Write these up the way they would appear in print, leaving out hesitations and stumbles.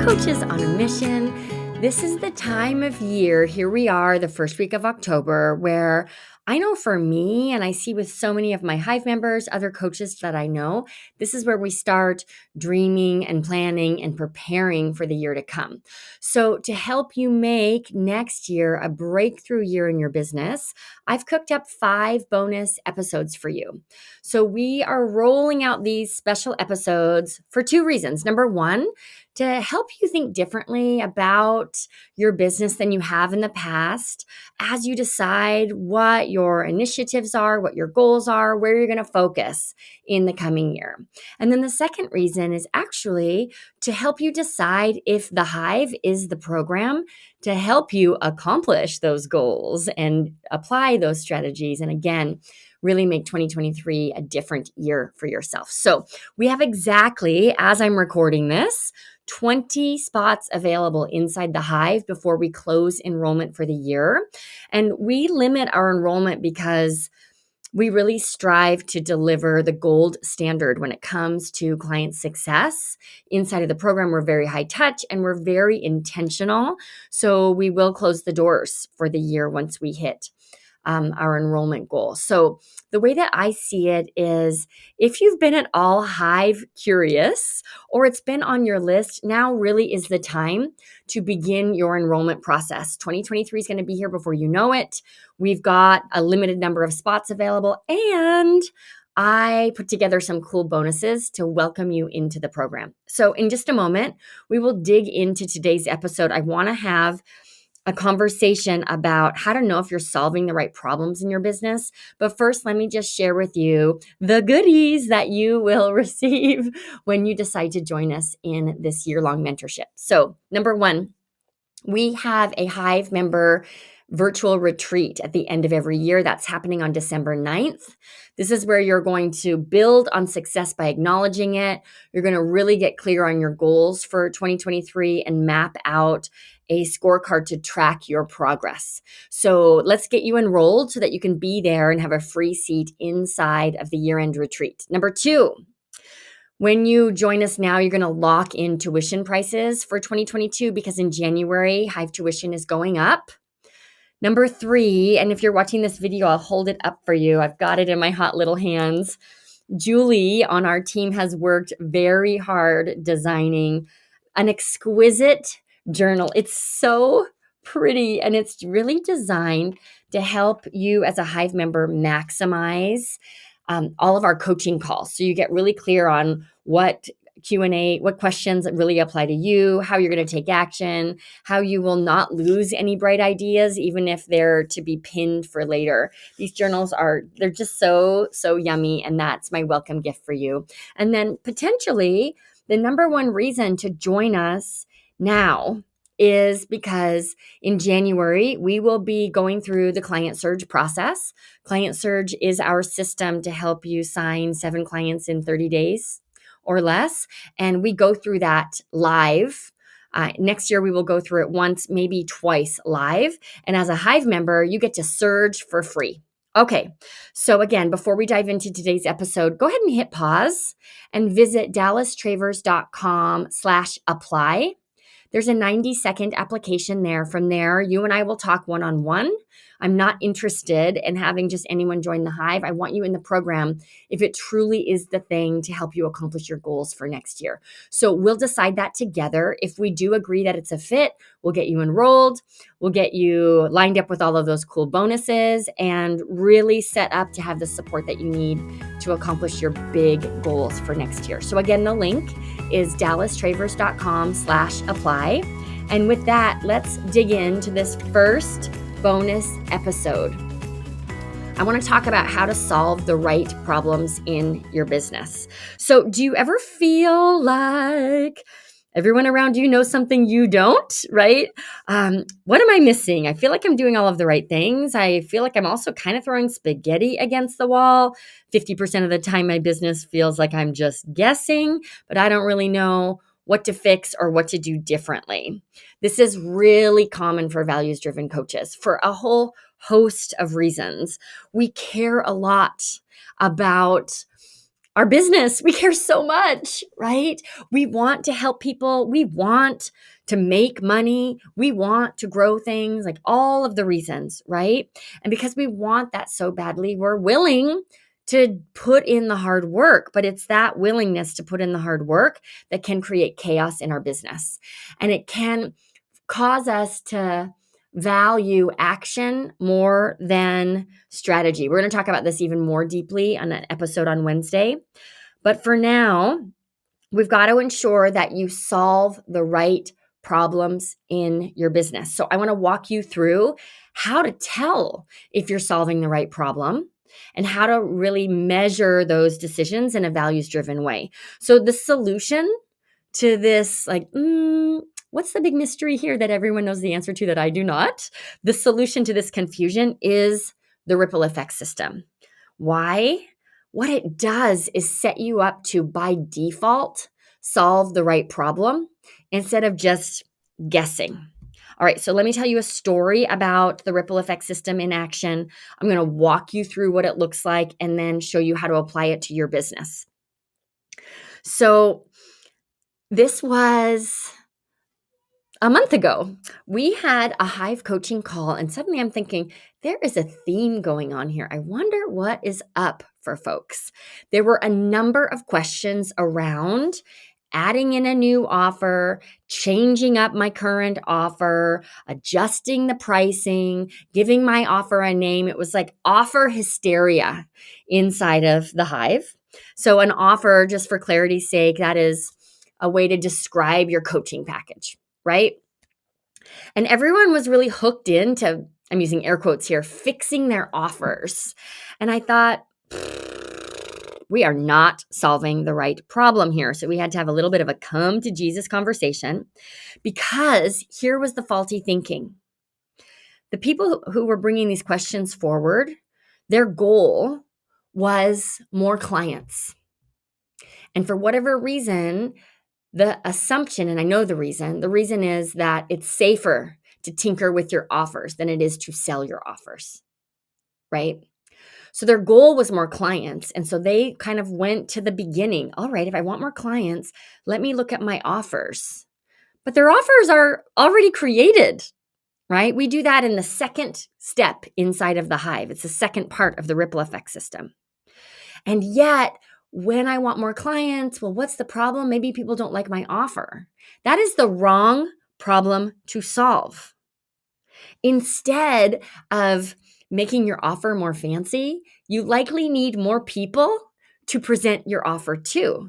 coaches on a mission. This is the time of year. Here we are, the first week of October, where I know for me, and I see with so many of my Hive members, other coaches that I know, this is where we start dreaming and planning and preparing for the year to come. So, to help you make next year a breakthrough year in your business, I've cooked up 5 bonus episodes for you. So, we are rolling out these special episodes for 2 reasons. Number one, to help you think differently about your business than you have in the past as you decide what your initiatives are, what your goals are, where you're going to focus in the coming year. And then the second reason is actually to help you decide if the Hive is the program to help you accomplish those goals and apply those strategies. And again, really make 2023 a different year for yourself. So we have exactly, as I'm recording this, 20 spots available inside the Hive before we close enrollment for the year. And we limit our enrollment because we really strive to deliver the gold standard when it comes to client success. Inside of the program, we're very high touch and we're very intentional. So we will close the doors for the year once we hit our enrollment goal. So the way that I see it is if you've been at all Hive curious or it's been on your list, now really is the time to begin your enrollment process. 2023 is going to be here before you know it. We've got a limited number of spots available, and I put together some cool bonuses to welcome you into the program. So in just a moment, we will dig into today's episode. I want to have a conversation about how to know if you're solving the right problems in your business. But first, let me just share with you the goodies that you will receive when you decide to join us in this year-long mentorship. So, number one, we have a Hive member virtual retreat at the end of every year. That's happening on December 9th. This is where you're going to build on success by acknowledging it. You're going to really get clear on your goals for 2023 and map out a scorecard to track your progress. So let's get you enrolled so that you can be there and have a free seat inside of the year-end retreat. Number two, when you join us now, you're going to lock in tuition prices for 2022 because in January, Hive tuition is going up. Number three, and if you're watching this video, I'll hold it up for you. I've got it in my hot little hands. Julie on our team has worked very hard designing an exquisite journal. It's so pretty and it's really designed to help you as a Hive member maximize all of our coaching calls. So you get really clear on what Q&A, what questions really apply to you, how you're going to take action, how you will not lose any bright ideas, even if they're to be pinned for later. These journals they're just so yummy, and that's my welcome gift for you. And then potentially the number one reason to join us now is because in January, we will be going through the Client Surge process. Client Surge is our system to help you sign 7 clients in 30 days or less. And we go through that live. Next year, we will go through it once, maybe twice live. And as a Hive member, you get to surge for free. Okay, so again, before we dive into today's episode, go ahead and hit pause and visit dallastravers.com/apply. There's a 90-second application there. From there, you and I will talk one-on-one. I'm not interested in having just anyone join the Hive. I want you in the program if it truly is the thing to help you accomplish your goals for next year. So we'll decide that together. If we do agree that it's a fit, we'll get you enrolled. We'll get you lined up with all of those cool bonuses and really set up to have the support that you need to accomplish your big goals for next year. So again, the link is dallastravers.com/apply. And with that, let's dig into this first bonus episode. I want to talk about how to solve the right problems in your business. So do you ever feel like everyone around you knows something you don't, right? What am I missing? I feel like I'm doing all of the right things. I feel like I'm also kind of throwing spaghetti against the wall. 50% of the time, my business feels like I'm just guessing, but I don't really know what to fix or what to do differently. This is really common for values-driven coaches for a whole host of reasons. We care a lot about our business. We care so much, right? We want to help people. We want to make money. We want to grow things, like all of the reasons, right? And because we want that so badly, we're willing to put in the hard work. But it's that willingness to put in the hard work that can create chaos in our business. And it can cause us to value action more than strategy. We're going to talk about this even more deeply on an episode on Wednesday. But for now, we've got to ensure that you solve the right problems in your business. So I want to walk you through how to tell if you're solving the right problem and how to really measure those decisions in a values-driven way. So the solution to this, what's the big mystery here that everyone knows the answer to that I do not? The solution to this confusion is the ripple effect system. Why? What it does is set you up to, by default, solve the right problem instead of just guessing. All right, so let me tell you a story about the ripple effect system in action. I'm going to walk you through what it looks like and then show you how to apply it to your business. So this was a month ago. We had a Hive coaching call, and suddenly I'm thinking, there is a theme going on here. I wonder what is up for folks. There were a number of questions around adding in a new offer, changing up my current offer, adjusting the pricing, giving my offer a name. It was like offer hysteria inside of the Hive. So an offer, just for clarity's sake, that is a way to describe your coaching package, right? And everyone was really hooked into, I'm using air quotes here, fixing their offers. And I thought, we are not solving the right problem here. So we had to have a little bit of a come to Jesus conversation, because here was the faulty thinking. The people who were bringing these questions forward, their goal was more clients. And for whatever reason, the assumption, and I know the reason is that it's safer to tinker with your offers than it is to sell your offers, right? So their goal was more clients. And so they kind of went to the beginning. All right, if I want more clients, let me look at my offers. But their offers are already created, right? We do that in the second step inside of the Hive. It's the second part of the ripple effect system. And yet, when I want more clients, well, what's the problem? Maybe people don't like my offer. That is the wrong problem to solve. Instead of making your offer more fancy, you likely need more people to present your offer to.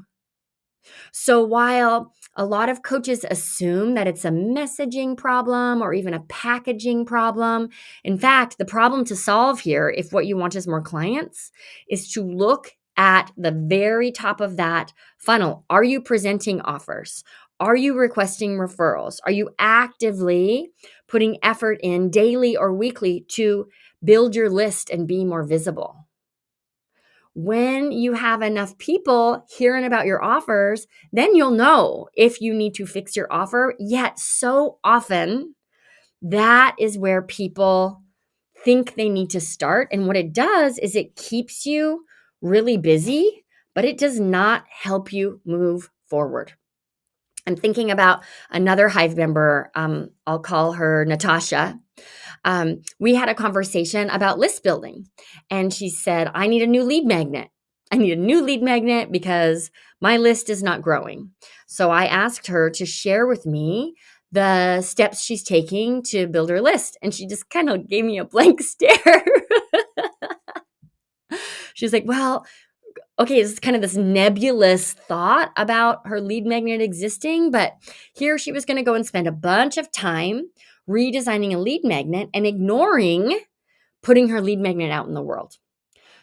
So while a lot of coaches assume that it's a messaging problem or even a packaging problem, in fact, the problem to solve here, if what you want is more clients, is to look at the very top of that funnel. Are you presenting offers? Are you requesting referrals? Are you actively putting effort in daily or weekly to build your list and be more visible? When you have enough people hearing about your offers, then you'll know if you need to fix your offer. Yet so often, that is where people think they need to start. And what it does is it keeps you really busy, but it does not help you move forward. I'm thinking about another Hive member. I'll call her Natasha. We had a conversation about list building, and she said, I need a new lead magnet. I need a new lead magnet because my list is not growing. So I asked her to share with me the steps she's taking to build her list. And she just kind of gave me a blank stare. She's like, well, okay, it's kind of this nebulous thought about her lead magnet existing, but here she was going to go and spend a bunch of time redesigning a lead magnet and ignoring putting her lead magnet out in the world.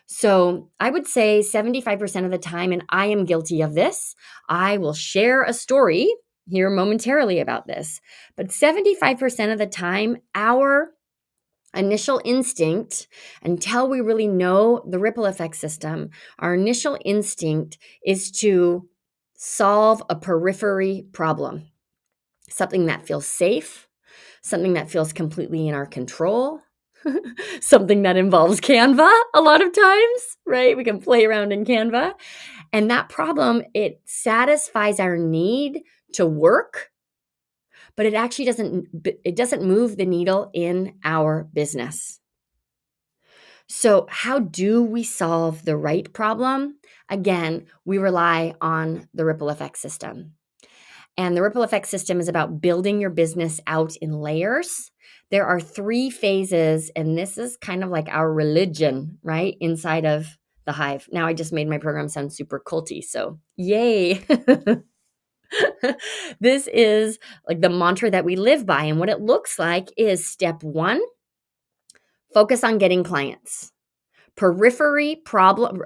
So I would say 75% of the time, and I am guilty of this, I will share a story here momentarily about this, but 75% of the time, our initial instinct, until we really know the ripple effect system, our initial instinct is to solve a periphery problem, something that feels safe, something that feels completely in our control, something that involves Canva a lot of times, right? We can play around in Canva. And that problem, it satisfies our need to work, but it actually doesn't move the needle in our business. So, how do we solve the right problem? Again, we rely on the ripple effect system. And the ripple effect system is about building your business out in layers. There are 3 phases, and this is kind of like our religion, right? Inside of the Hive. Now I just made my program sound super culty, so yay. This is like the mantra that we live by. And what it looks like is step 1, focus on getting clients. Periphery problems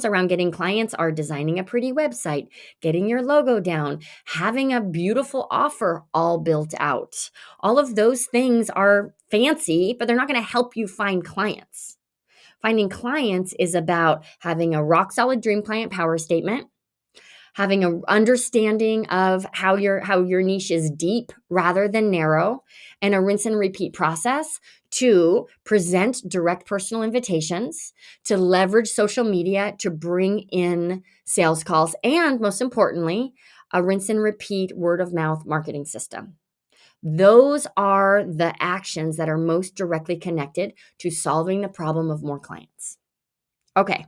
around getting clients are designing a pretty website, getting your logo down, having a beautiful offer all built out. All of those things are fancy, but they're not going to help you find clients. Finding clients is about having a rock solid dream client power statement, having an understanding of how your niche is deep rather than narrow, and a rinse and repeat process to present direct personal invitations, to leverage social media to bring in sales calls, and most importantly, a rinse and repeat word of mouth marketing system. Those are the actions that are most directly connected to solving the problem of more clients. Okay.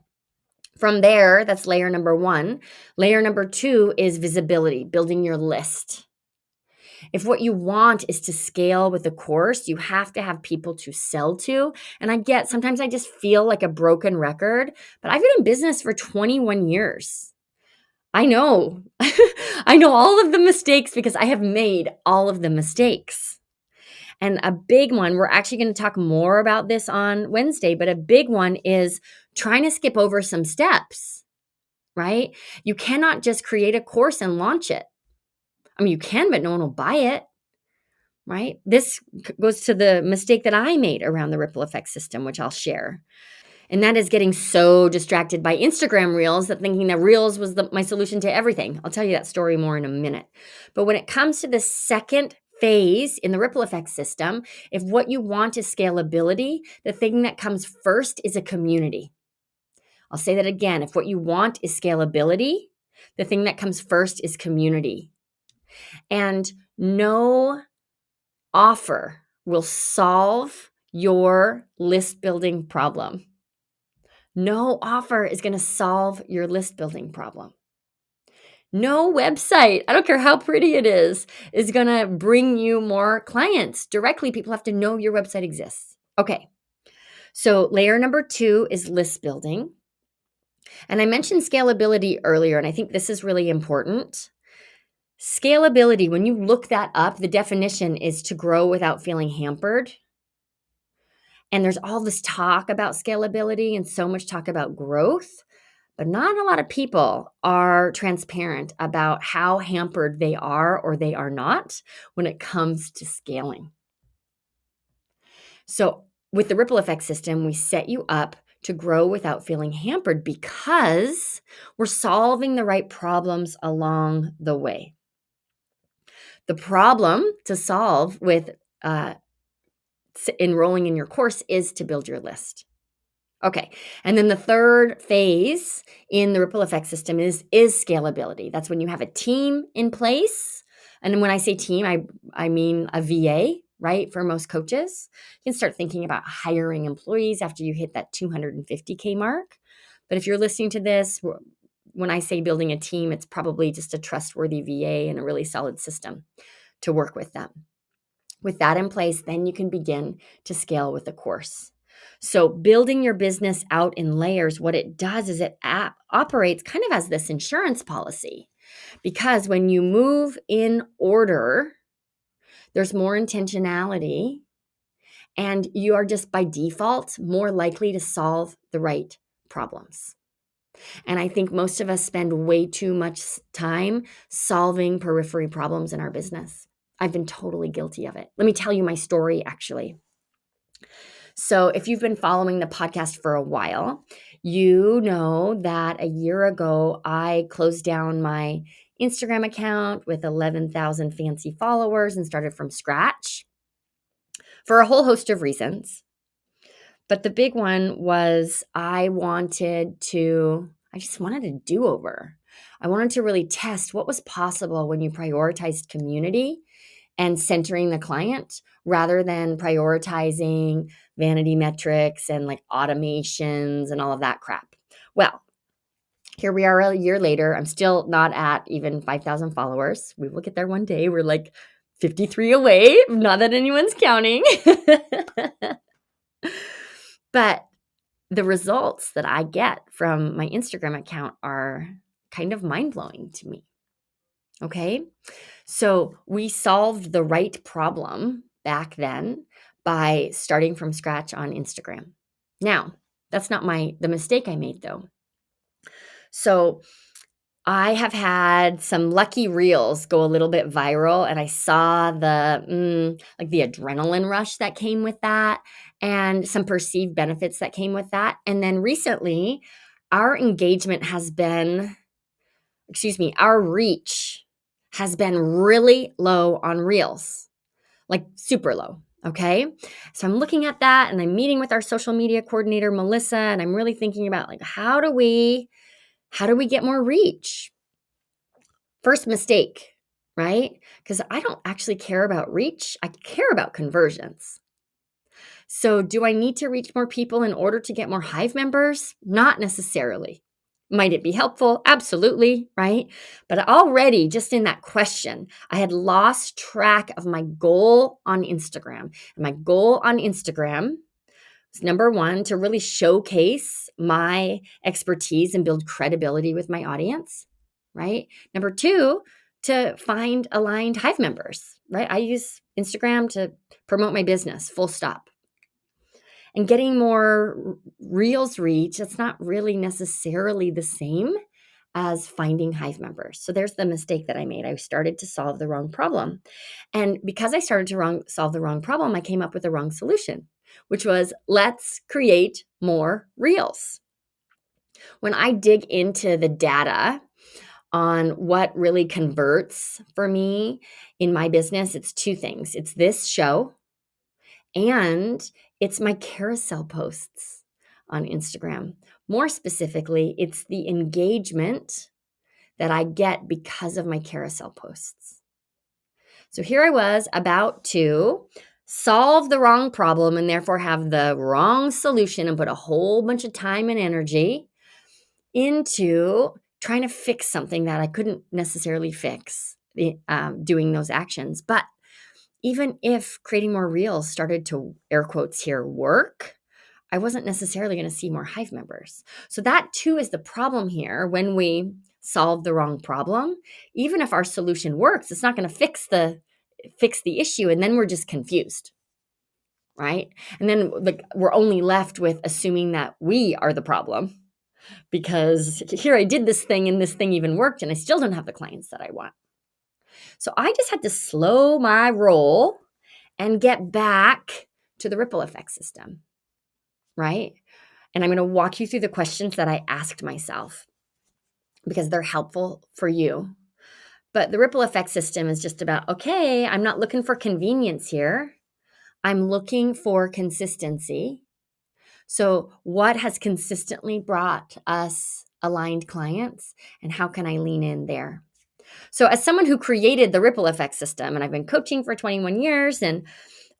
From there, that's layer number 1. Layer number 2 is visibility, building your list. If what you want is to scale with a course, you have to have people to sell to. And sometimes I just feel like a broken record, but I've been in business for 21 years. I know. I know all of the mistakes because I have made all of the mistakes. And a big one, we're actually going to talk more about this on Wednesday, but a big one is trying to skip over some steps, right? You cannot just create a course and launch it. I mean, you can, but no one will buy it, right? This goes to the mistake that I made around the ripple effect system, which I'll share. And that is getting so distracted by Instagram Reels that thinking that Reels was my solution to everything. I'll tell you that story more in a minute. But when it comes to the second phase in the ripple effect system, if what you want is scalability, the thing that comes first is a community. I'll say that again. If what you want is scalability, the thing that comes first is community. And no offer will solve your list building problem. No offer is going to solve your list building problem. No website, I don't care how pretty it is going to bring you more clients directly. People have to know your website exists. Okay. So layer number 2 is list building. And I mentioned scalability earlier, and I think this is really important. Scalability, when you look that up, the definition is to grow without feeling hampered. And there's all this talk about scalability and so much talk about growth, but not a lot of people are transparent about how hampered they are or they are not when it comes to scaling. So with the ripple effect system, we set you up to grow without feeling hampered because we're solving the right problems along the way. The problem to solve with enrolling in your course is to build your list. Okay. And then the third phase in the ripple effect system is scalability. That's when you have a team in place. And when I say team, I mean a VA, right? For most coaches, you can start thinking about hiring employees after you hit that 250K mark. But if you're listening to this, when I say building a team, it's probably just a trustworthy VA and a really solid system to work with them. With that in place, then you can begin to scale with the course. So building your business out in layers, what it does is it operates kind of as this insurance policy. Because when you move in order, there's more intentionality, and you are just by default more likely to solve the right problems. And I think most of us spend way too much time solving periphery problems in our business. I've been totally guilty of it. Let me tell you my story, actually. So if you've been following the podcast for a while, you know that a year ago, I closed down my Instagram account with 11,000 fancy followers and started from scratch. for a whole host of reasons. But the big one was I just wanted a do-over. I wanted to really test what was possible when you prioritized community and centering the client rather than prioritizing vanity metrics and like automations and all of that crap. Well, here we are a year later. I'm still not at even 5,000 followers. We will get there one day. We're like 53 away. Not that anyone's counting. But the results that I get from my Instagram account are kind of mind-blowing to me. Okay? So we solved the right problem back then by starting from scratch on Instagram. Now, that's not the mistake I made though. So I have had some lucky reels go a little bit viral, and I saw the adrenaline rush that came with that and some perceived benefits that came with that. And then recently, our reach has been really low on reels, like super low. Okay. So I'm looking at that and I'm meeting with our social media coordinator, Melissa, and I'm really thinking about like, how do we get more reach? First mistake, right? Because I don't actually care about reach. I care about conversions. So do I need to reach more people in order to get more Hive members? Not necessarily. Might it be helpful? Absolutely, right? But already, just in that question, I had lost track of my goal on Instagram. And my goal on Instagram was, number one, to really showcase my expertise and build credibility with my audience, right? Number two, to find aligned Hive members, right? I use Instagram to promote my business, full stop. And getting more Reels reach, that's not really necessarily the same as finding Hive members. So there's the mistake that I made. I started to solve the wrong problem. And because I started to solve the wrong problem, I came up with the wrong solution, which was let's create more Reels. When I dig into the data on what really converts for me in my business, it's two things. It's this show and it's my carousel posts on Instagram. More specifically, it's the engagement that I get because of my carousel posts. So here I was about to solve the wrong problem and therefore have the wrong solution and put a whole bunch of time and energy into trying to fix something that I couldn't necessarily fix doing those actions. But even if creating more reels started to, air quotes here, work, I wasn't necessarily going to see more Hive members. So that too is the problem here. When we solve the wrong problem, even if our solution works, it's not going to fix the issue. And then we're just confused, right? And then we're only left with assuming that we are the problem because here I did this thing and this thing even worked and I still don't have the clients that I want. So I just had to slow my roll and get back to the ripple effect system, right? And I'm going to walk you through the questions that I asked myself because they're helpful for you. But the ripple effect system is just about, okay, I'm not looking for convenience here. I'm looking for consistency. So what has consistently brought us aligned clients and how can I lean in there? So as someone who created the ripple effect system, and I've been coaching for 21 years and,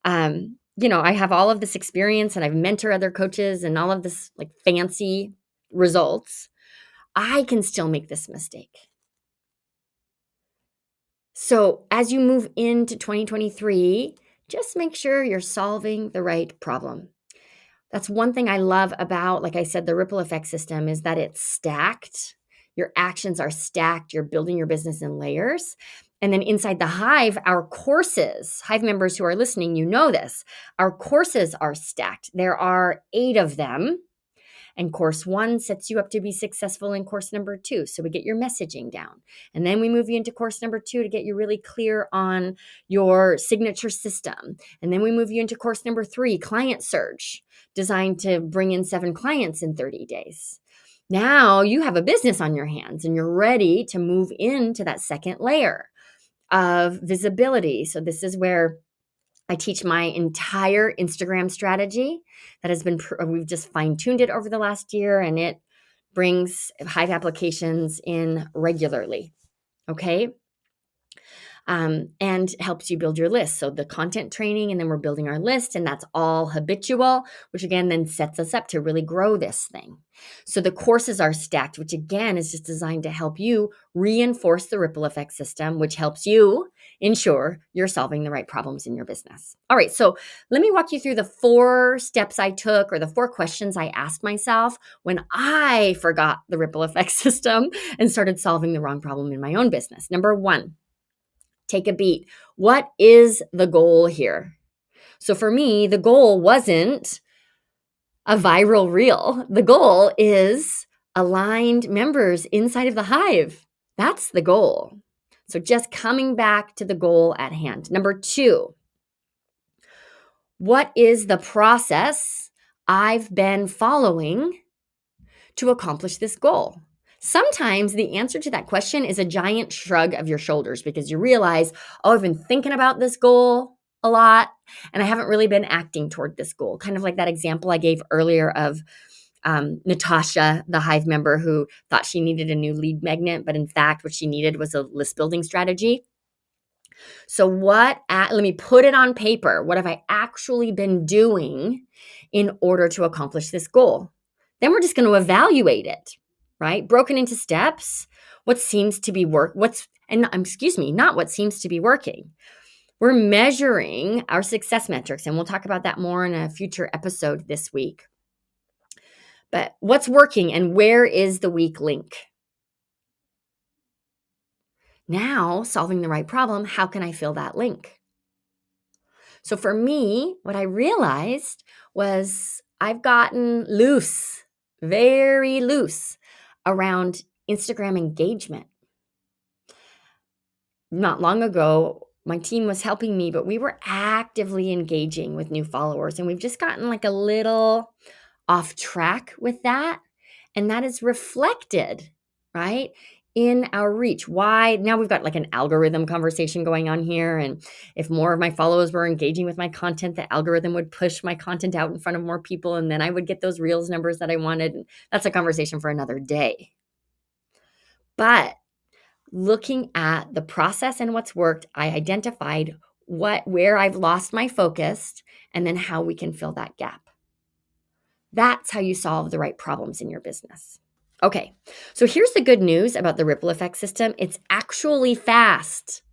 I have all of this experience and I've mentored other coaches and all of this like fancy results, I can still make this mistake. So as you move into 2023, just make sure you're solving the right problem. That's one thing I love about, like I said, the ripple effect system is that it's stacked. Your actions are stacked. You're building your business in layers. And then inside the Hive, our courses, Hive members who are listening, you know this. Our courses are stacked. There are 8 of them. And course 1 sets you up to be successful in course number 2. So we get your messaging down. And then we move you into course number 2 to get you really clear on your signature system. And then we move you into course number 3, Client Surge, designed to bring in 7 clients in 30 days. Now you have a business on your hands and you're ready to move into that second layer of visibility. So this is where I teach my entire Instagram strategy that has been, we've just fine-tuned it over the last year, and it brings Hive applications in regularly, okay? And helps you build your list. So the content training, and then we're building our list, and that's all habitual, which again then sets us up to really grow this thing. So the courses are stacked, which again is just designed to help you reinforce the ripple effect system, which helps you ensure you're solving the right problems in your business. All right, so let me walk you through the 4 steps I took, or the 4 questions I asked myself when I forgot the ripple effect system and started solving the wrong problem in my own business. Number 1, take a beat. What is the goal here? So for me, the goal wasn't a viral reel. The goal is aligned members inside of the Hive. That's the goal. So just coming back to the goal at hand. Number 2, what is the process I've been following to accomplish this goal? Sometimes the answer to that question is a giant shrug of your shoulders, because you realize, oh, I've been thinking about this goal a lot and I haven't really been acting toward this goal. Kind of like that example I gave earlier of Natasha, the Hive member who thought she needed a new lead magnet, but in fact, what she needed was a list building strategy. So let me put it on paper. What have I actually been doing in order to accomplish this goal? Then we're just going to evaluate it, right? Broken into steps. What seems to be not what seems to be working. We're measuring our success metrics, and we'll talk about that more in a future episode this week. But what's working and where is the weak link? Now, solving the right problem, how can I fill that link? So for me, what I realized was I've gotten loose, very loose around Instagram engagement. Not long ago, my team was helping me, but we were actively engaging with new followers, and we've just gotten like a little off track with that. And that is reflected, right, in our reach. Why? Now we've got like an algorithm conversation going on here. And if more of my followers were engaging with my content, the algorithm would push my content out in front of more people. And then I would get those Reels numbers that I wanted. That's a conversation for another day. But looking at the process and what's worked, I identified where I've lost my focus and then how we can fill that gap. That's how you solve the right problems in your business. Okay, so here's the good news about the ripple effect system. It's actually fast.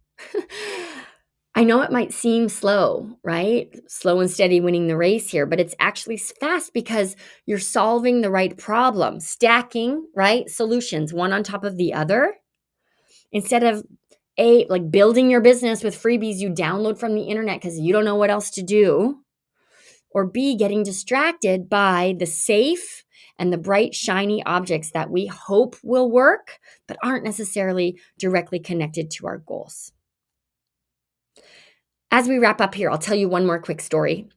I know it might seem slow, right? Slow and steady winning the race here, but it's actually fast because you're solving the right problem, stacking, right? Solutions, one on top of the other. Instead of like building your business with freebies you download from the internet because you don't know what else to do, or B, getting distracted by the safe and the bright, shiny objects that we hope will work, but aren't necessarily directly connected to our goals. As we wrap up here, I'll tell you one more quick story.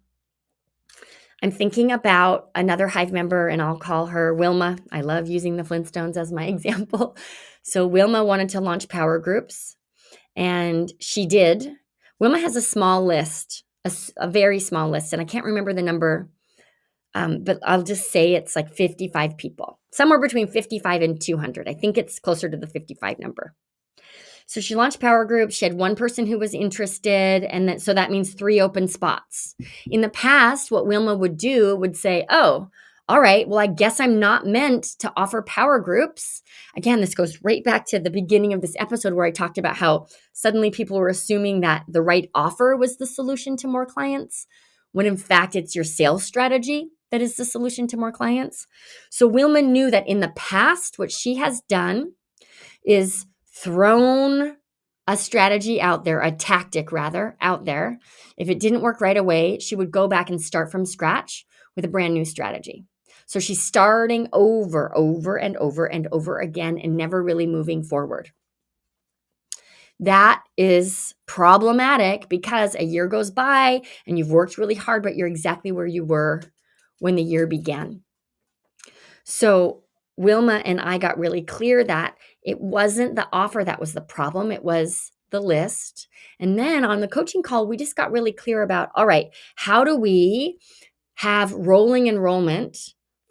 I'm thinking about another Hive member, and I'll call her Wilma. I love using the Flintstones as my example. So Wilma wanted to launch power groups, and she did. Wilma has a small list, a very small list, and I can't remember the number, but I'll just say it's like 55 people, somewhere between 55 and 200. I think it's closer to the 55 number. So she launched power groups. She had one person who was interested, and so that means 3 open spots. In the past, what Wilma would say, oh, all right, well, I guess I'm not meant to offer power groups. Again, this goes right back to the beginning of this episode where I talked about how suddenly people were assuming that the right offer was the solution to more clients, when in fact it's your sales strategy that is the solution to more clients. So Wilma knew that in the past, what she has done is thrown a strategy out there, a tactic rather, out there. If it didn't work right away, she would go back and start from scratch with a brand new strategy. So she's starting over and over again and never really moving forward. That is problematic because a year goes by and you've worked really hard, but you're exactly where you were when the year began. So Wilma and I got really clear that it wasn't the offer that was the problem. It was the list. And then on the coaching call, we just got really clear about, all right, how do we have rolling enrollment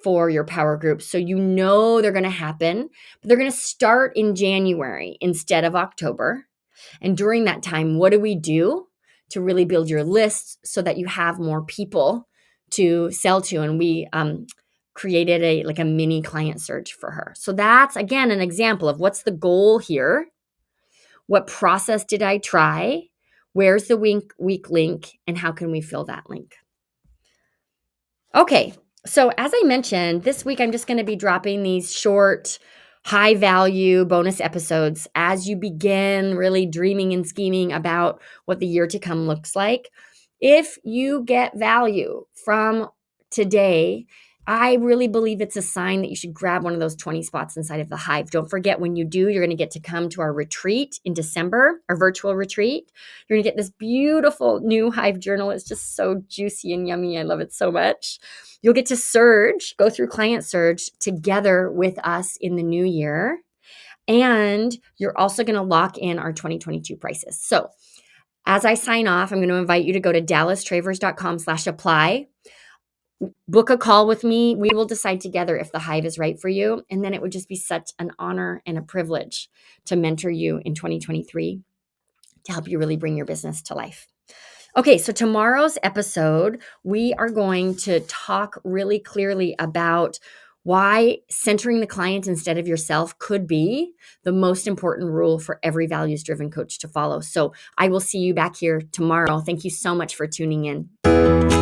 for your power groups so you know they're going to happen, but they're going to start in January instead of October. And during that time, what do we do to really build your lists so that you have more people to sell to? And we created a mini client search for her. So that's, again, an example of what's the goal here. What process did I try? Where's the weak link? And how can we fill that link? Okay, so as I mentioned, this week I'm just going to be dropping these short, high value bonus episodes as you begin really dreaming and scheming about what the year to come looks like. If you get value from today, I really believe it's a sign that you should grab one of those 20 spots inside of the Hive. Don't forget, when you do, you're going to get to come to our retreat in December, our virtual retreat. You're going to get this beautiful new Hive journal. It's just so juicy and yummy. I love it so much. You'll get to go through Client Surge together with us in the new year. And you're also going to lock in our 2022 prices. So as I sign off, I'm going to invite you to go to dallastravers.com/apply. Book a call with me. We will decide together if the Hive is right for you. And then it would just be such an honor and a privilege to mentor you in 2023 to help you really bring your business to life. Okay, so tomorrow's episode, we are going to talk really clearly about why centering the client instead of yourself could be the most important rule for every values-driven coach to follow. So I will see you back here tomorrow. Thank you so much for tuning in.